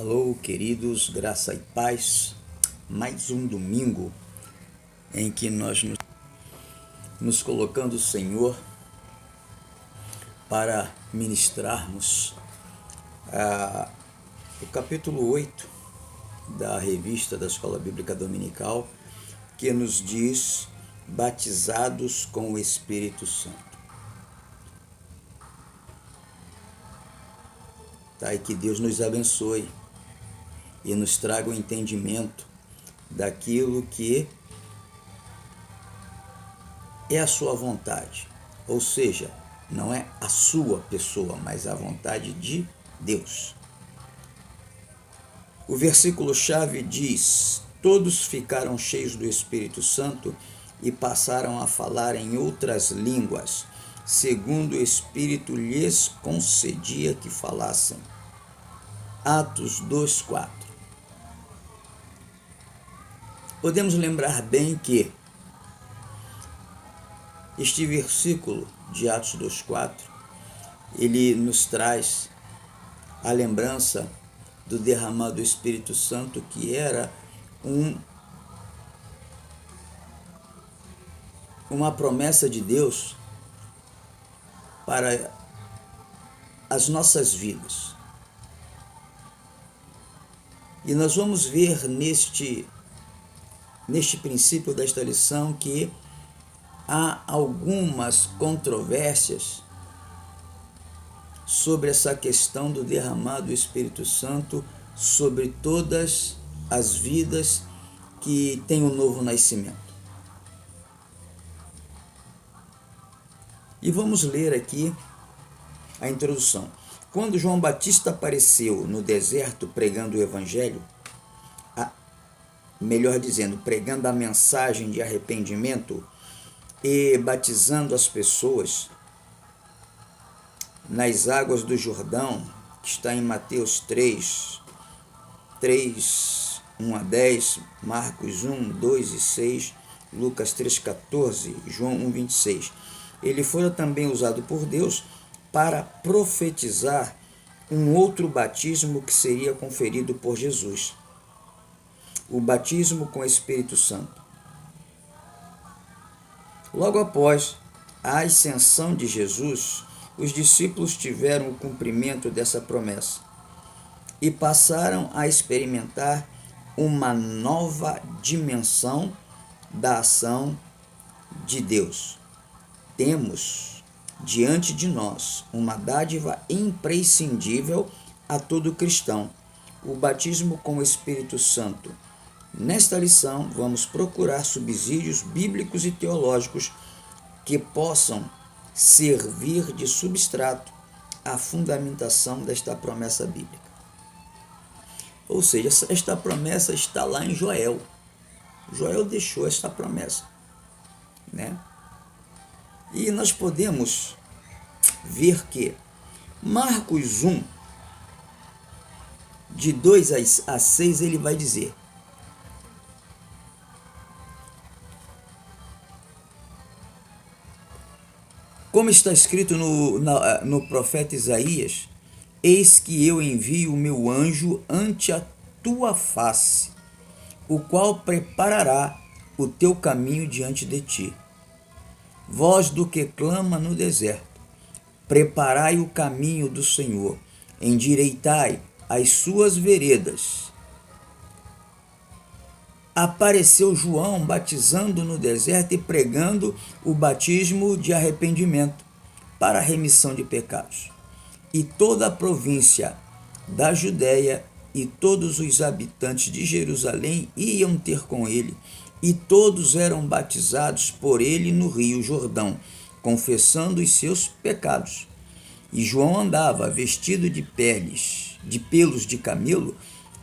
Alô, queridos, graça e paz. Mais um domingo em que nós nos colocando o Senhor para ministrarmos o capítulo 8 da revista da Escola Bíblica Dominical, que nos diz batizados com o Espírito Santo. Tá? E que Deus nos abençoe e nos traga o entendimento daquilo que é a sua vontade. Ou seja, não é a sua pessoa, mas a vontade de Deus. O versículo-chave diz: todos ficaram cheios do Espírito Santo e passaram a falar em outras línguas, segundo o Espírito lhes concedia que falassem. Atos 2:4. Podemos lembrar bem que este versículo de Atos 2:4, ele nos traz a lembrança do derramado do Espírito Santo, que era uma promessa de Deus para as nossas vidas. E nós vamos ver neste princípio desta lição que há algumas controvérsias sobre essa questão do derramado do Espírito Santo sobre todas as vidas que têm um novo nascimento. E vamos ler aqui a introdução. Quando João Batista apareceu no deserto pregando o Evangelho, melhor dizendo, pregando a mensagem de arrependimento e batizando as pessoas nas águas do Jordão, que está em Mateus 3, 1 a 10, Marcos 1, 2 e 6, Lucas 3, 14, João 1, 26. Ele fora também usado por Deus para profetizar um outro batismo que seria conferido por Jesus, o batismo com o Espírito Santo. Logo após a ascensão de Jesus, os discípulos tiveram o cumprimento dessa promessa e passaram a experimentar uma nova dimensão da ação de Deus. Temos diante de nós uma dádiva imprescindível a todo cristão, o batismo com o Espírito Santo. Nesta lição, vamos procurar subsídios bíblicos e teológicos que possam servir de substrato à fundamentação desta promessa bíblica. Ou seja, esta promessa está lá em Joel. Joel deixou esta promessa, né? E nós podemos ver que Marcos 1, de 2 a 6, ele vai dizer: como está escrito no profeta Isaías, eis que eu envio o meu anjo ante a tua face, o qual preparará o teu caminho diante de ti. Voz do que clama no deserto, preparai o caminho do Senhor, endireitai as suas veredas. Apareceu João batizando no deserto e pregando o batismo de arrependimento para a remissão de pecados. E toda a província da Judéia e todos os habitantes de Jerusalém iam ter com ele, e todos eram batizados por ele no rio Jordão, confessando os seus pecados. E João andava vestido de pelos de camelo,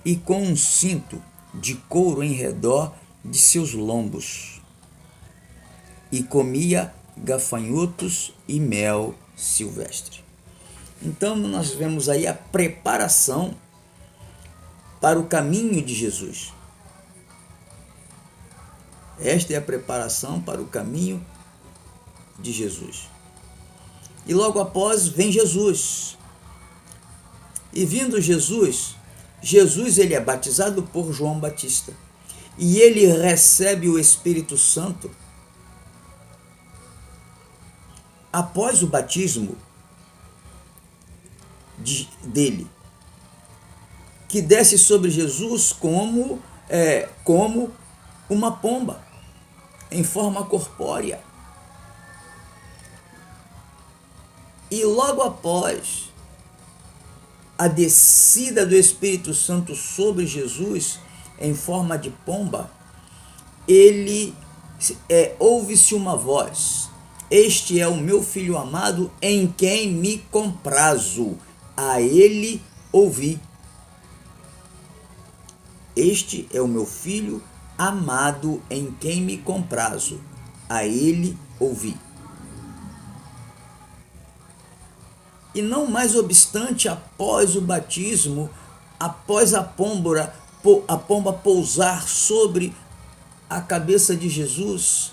e com um cinto de couro em redor de seus lombos, e comia gafanhotos e mel silvestre. Então nós vemos aí a preparação para o caminho de Jesus. Esta é a preparação para o caminho de Jesus. E logo após vem Jesus. E vindo Jesus, Jesus ele é batizado por João Batista e ele recebe o Espírito Santo após o batismo dele, que desce sobre Jesus como uma pomba, em forma corpórea. E logo após a descida do Espírito Santo sobre Jesus, em forma de pomba, ouve-se uma voz: este é o meu filho amado, em quem me comprazo, a ele ouvi. Este é o meu filho amado, em quem me comprazo, a ele ouvi. E não mais obstante, após o batismo, após a pomba pousar sobre a cabeça de Jesus,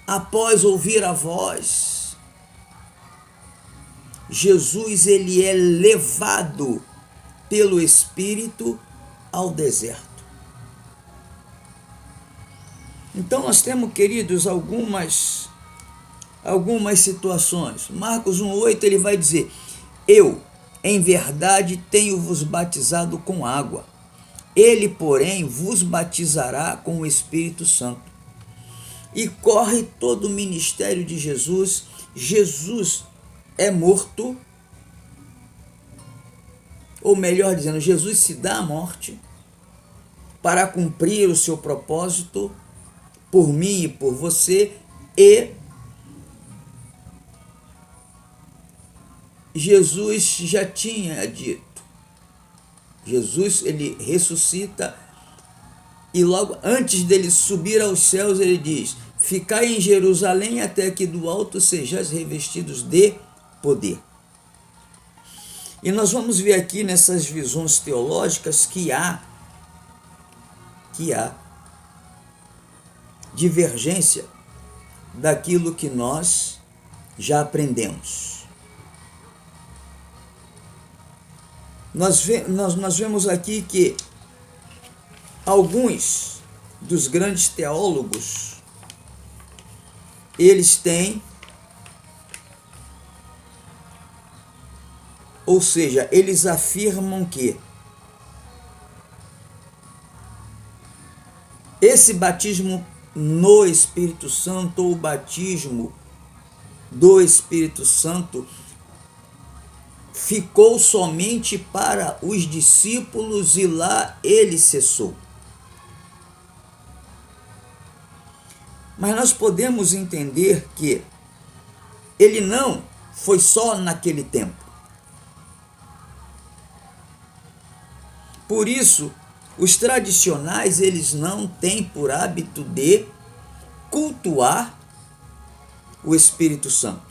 após ouvir a voz, Jesus ele é levado pelo Espírito ao deserto. Então nós temos, queridos, algumas situações. Marcos 1,8 ele vai dizer: eu, em verdade, tenho-vos batizado com água. Ele, porém, vos batizará com o Espírito Santo. E corre todo o ministério de Jesus. Jesus é morto, ou melhor dizendo, Jesus se dá à morte para cumprir o seu propósito por mim e por você, e Jesus já tinha dito. Jesus ele ressuscita e logo antes dele subir aos céus ele diz: ficai em Jerusalém até que do alto sejais revestidos de poder. E nós vamos ver aqui nessas visões teológicas que há divergência daquilo que nós já aprendemos. Nós vemos aqui que alguns dos grandes teólogos, eles têm, ou seja, eles afirmam que esse batismo no Espírito Santo, ou o batismo do Espírito Santo, ficou somente para os discípulos e lá ele cessou. Mas nós podemos entender que ele não foi só naquele tempo. Por isso, os tradicionais, eles não têm por hábito de cultuar o Espírito Santo.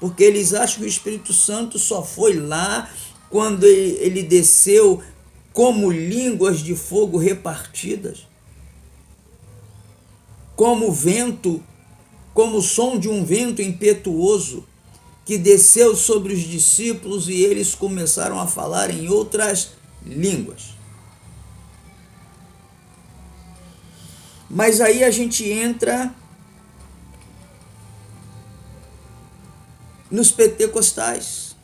Porque eles acham que o Espírito Santo só foi lá quando ele desceu como línguas de fogo repartidas, como vento, como o som de um vento impetuoso que desceu sobre os discípulos e eles começaram a falar em outras línguas. Mas aí a gente entra nos pentecostais.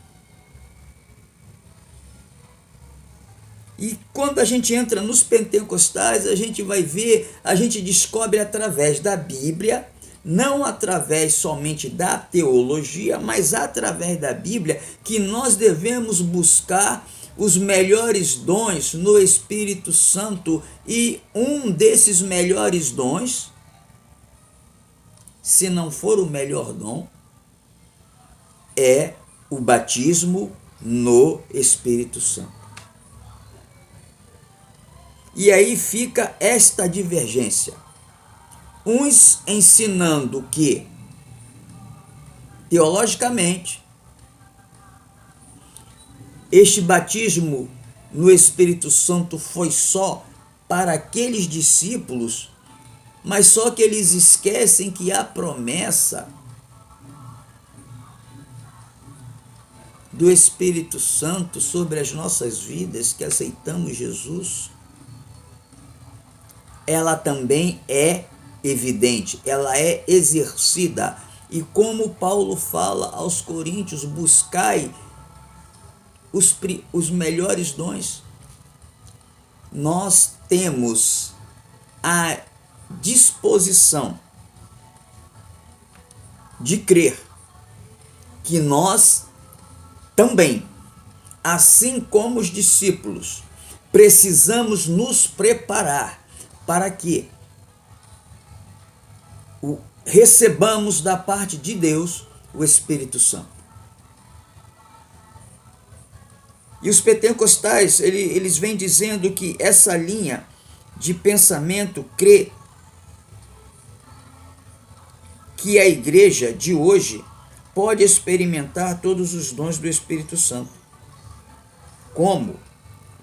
E quando a gente entra nos pentecostais, a gente vai ver, a gente descobre através da Bíblia, não através somente da teologia, mas através da Bíblia, que nós devemos buscar os melhores dons no Espírito Santo, e um desses melhores dons, se não for o melhor dom, é o batismo no Espírito Santo. E aí fica esta divergência. Uns ensinando que, teologicamente, este batismo no Espírito Santo foi só para aqueles discípulos, mas só que eles esquecem que a promessa do Espírito Santo sobre as nossas vidas, que aceitamos Jesus, ela também é evidente, ela é exercida. E como Paulo fala aos Coríntios, buscai os melhores dons. Nós temos a disposição de crer que nós também, assim como os discípulos, precisamos nos preparar para que recebamos da parte de Deus o Espírito Santo. E os pentecostais, eles vêm dizendo que essa linha de pensamento crê que a igreja de hoje pode experimentar todos os dons do Espírito Santo, como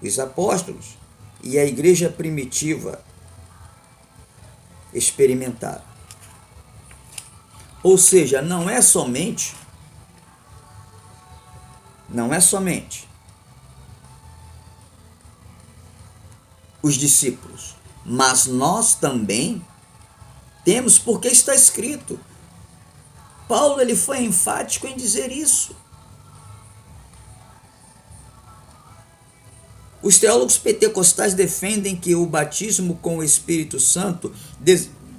os apóstolos e a igreja primitiva experimentaram. Ou seja, não é somente os discípulos, mas nós também temos, porque está escrito. Paulo ele foi enfático em dizer isso. Os teólogos pentecostais defendem que o batismo com o Espírito Santo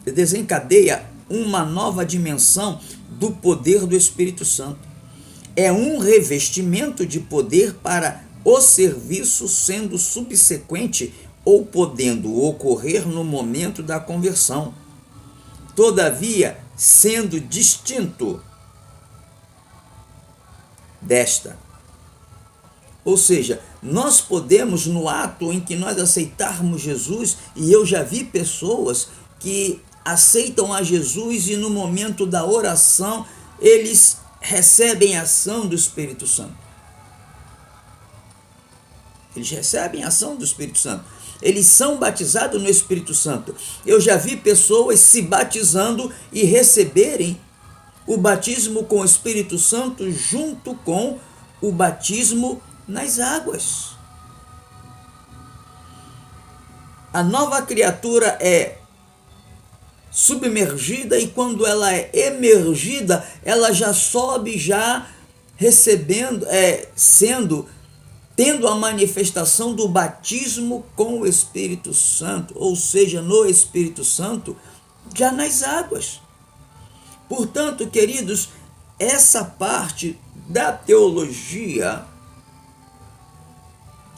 desencadeia uma nova dimensão do poder do Espírito Santo. É um revestimento de poder para o serviço, sendo subsequente ou podendo ocorrer no momento da conversão. Todavia, sendo distinto desta. Ou seja, nós podemos, no ato em que nós aceitarmos Jesus, e eu já vi pessoas que aceitam a Jesus e no momento da oração eles recebem a ação do Espírito Santo. Eles recebem a ação do Espírito Santo. Eles são batizados no Espírito Santo. Eu já vi pessoas se batizando e receberem o batismo com o Espírito Santo junto com o batismo nas águas. A nova criatura é submergida e quando ela é emergida, ela já sobe, já recebendo, tendo a manifestação do batismo com o Espírito Santo, ou seja, no Espírito Santo, já nas águas. Portanto, queridos, essa parte da teologia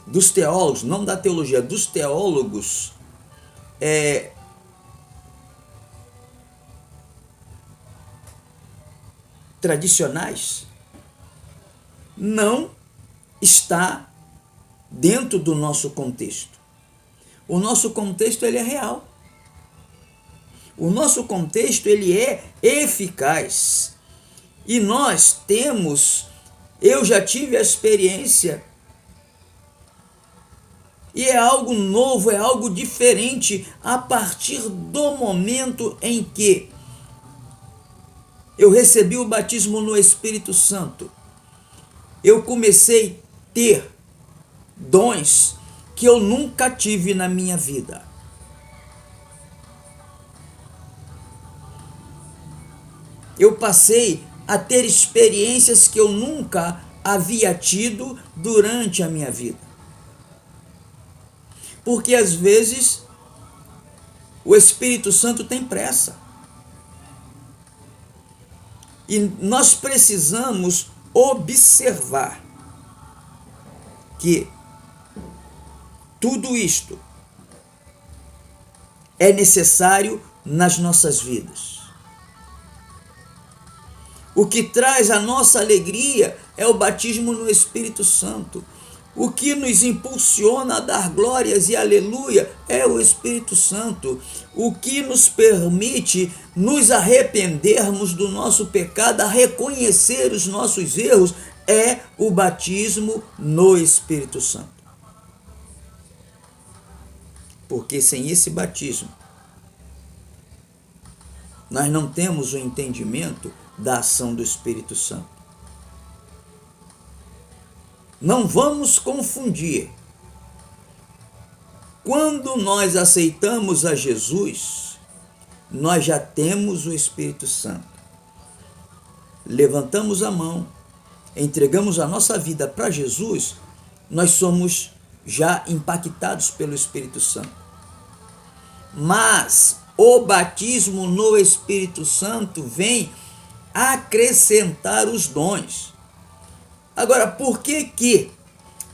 dos teólogos, não da teologia, dos teólogos, tradicionais, não está dentro do nosso contexto. O nosso contexto ele é real. O nosso contexto ele é eficaz. E nós temos, eu já tive a experiência, e é algo novo, é algo diferente a partir do momento em que eu recebi o batismo no Espírito Santo. Eu comecei a ter dons que eu nunca tive na minha vida. Eu passei a ter experiências que eu nunca havia tido durante a minha vida. Porque às vezes o Espírito Santo tem pressa. E nós precisamos observar que tudo isto é necessário nas nossas vidas. O que traz a nossa alegria é o batismo no Espírito Santo. O que nos impulsiona a dar glórias e aleluia é o Espírito Santo. O que nos permite nos arrependermos do nosso pecado, a reconhecer os nossos erros, é o batismo no Espírito Santo. Porque sem esse batismo, nós não temos o entendimento da ação do Espírito Santo. Não vamos confundir. Quando nós aceitamos a Jesus, nós já temos o Espírito Santo. Levantamos a mão, entregamos a nossa vida para Jesus, nós somos já impactados pelo Espírito Santo. Mas o batismo no Espírito Santo vem acrescentar os dons. Agora, por que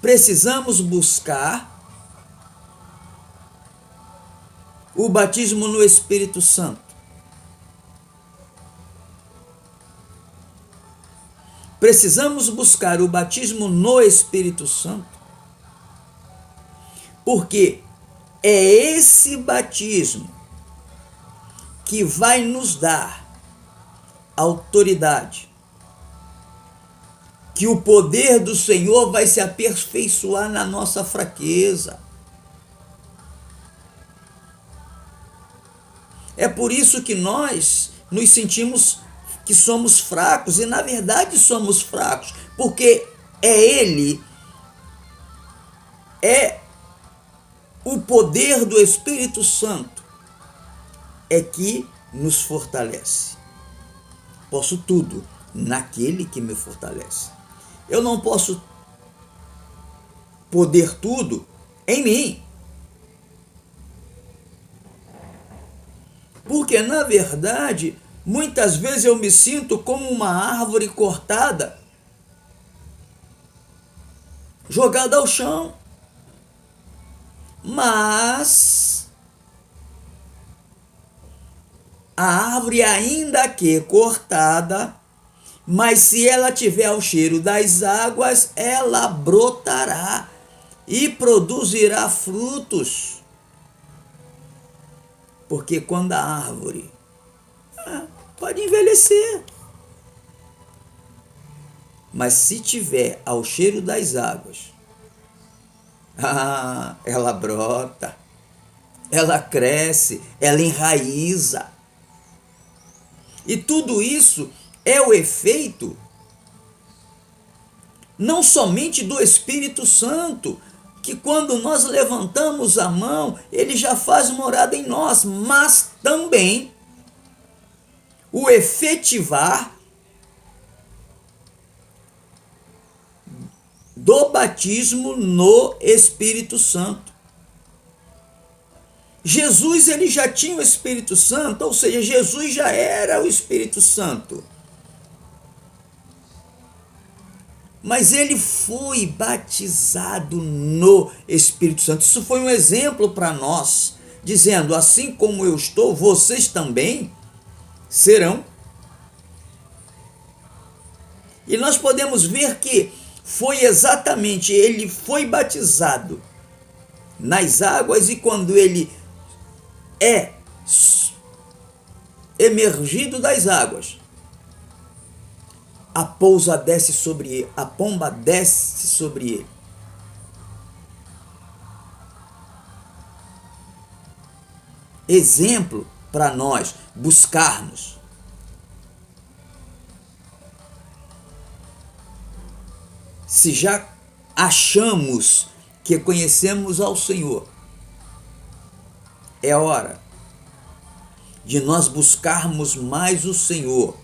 precisamos buscar o batismo no Espírito Santo? Precisamos buscar o batismo no Espírito Santo porque é esse batismo que vai nos dar autoridade, que o poder do Senhor vai se aperfeiçoar na nossa fraqueza. É por isso que nós nos sentimos que somos fracos, e na verdade somos fracos, porque o poder do Espírito Santo é que nos fortalece. Posso tudo naquele que me fortalece. Eu não posso poder tudo em mim. Porque, na verdade, muitas vezes eu me sinto como uma árvore cortada, jogada ao chão. Mas a árvore, ainda que cortada, mas se ela tiver o cheiro das águas, ela brotará e produzirá frutos. Porque quando a árvore pode envelhecer, mas se tiver ao cheiro das águas, ela brota, ela cresce, ela enraiza. E tudo isso é o efeito não somente do Espírito Santo, que quando nós levantamos a mão, ele já faz morada em nós, mas também o efetivar do batismo no Espírito Santo. Jesus, ele já tinha o Espírito Santo, ou seja, Jesus já era o Espírito Santo. Mas ele foi batizado no Espírito Santo. Isso foi um exemplo para nós, dizendo: assim como eu estou, vocês também serão. E nós podemos ver que foi exatamente, ele foi batizado nas águas, e quando ele é emergido das águas, a pomba desce sobre ele. Exemplo para nós buscarmos. Se já achamos que conhecemos ao Senhor, é hora de nós buscarmos mais o Senhor.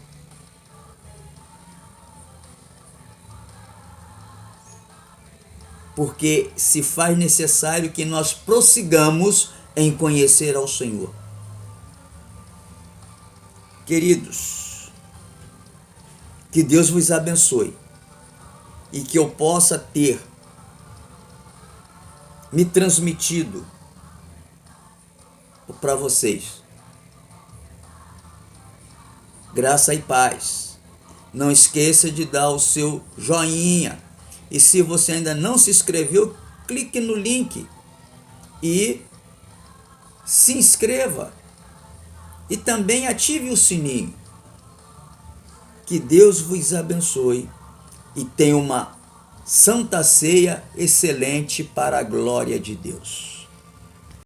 Porque se faz necessário que nós prossigamos em conhecer ao Senhor. Queridos, que Deus vos abençoe e que eu possa ter me transmitido para vocês graça e paz. Não esqueça de dar o seu joinha. E se você ainda não se inscreveu, clique no link e se inscreva. E também ative o sininho. Que Deus vos abençoe e tenha uma santa ceia excelente para a glória de Deus.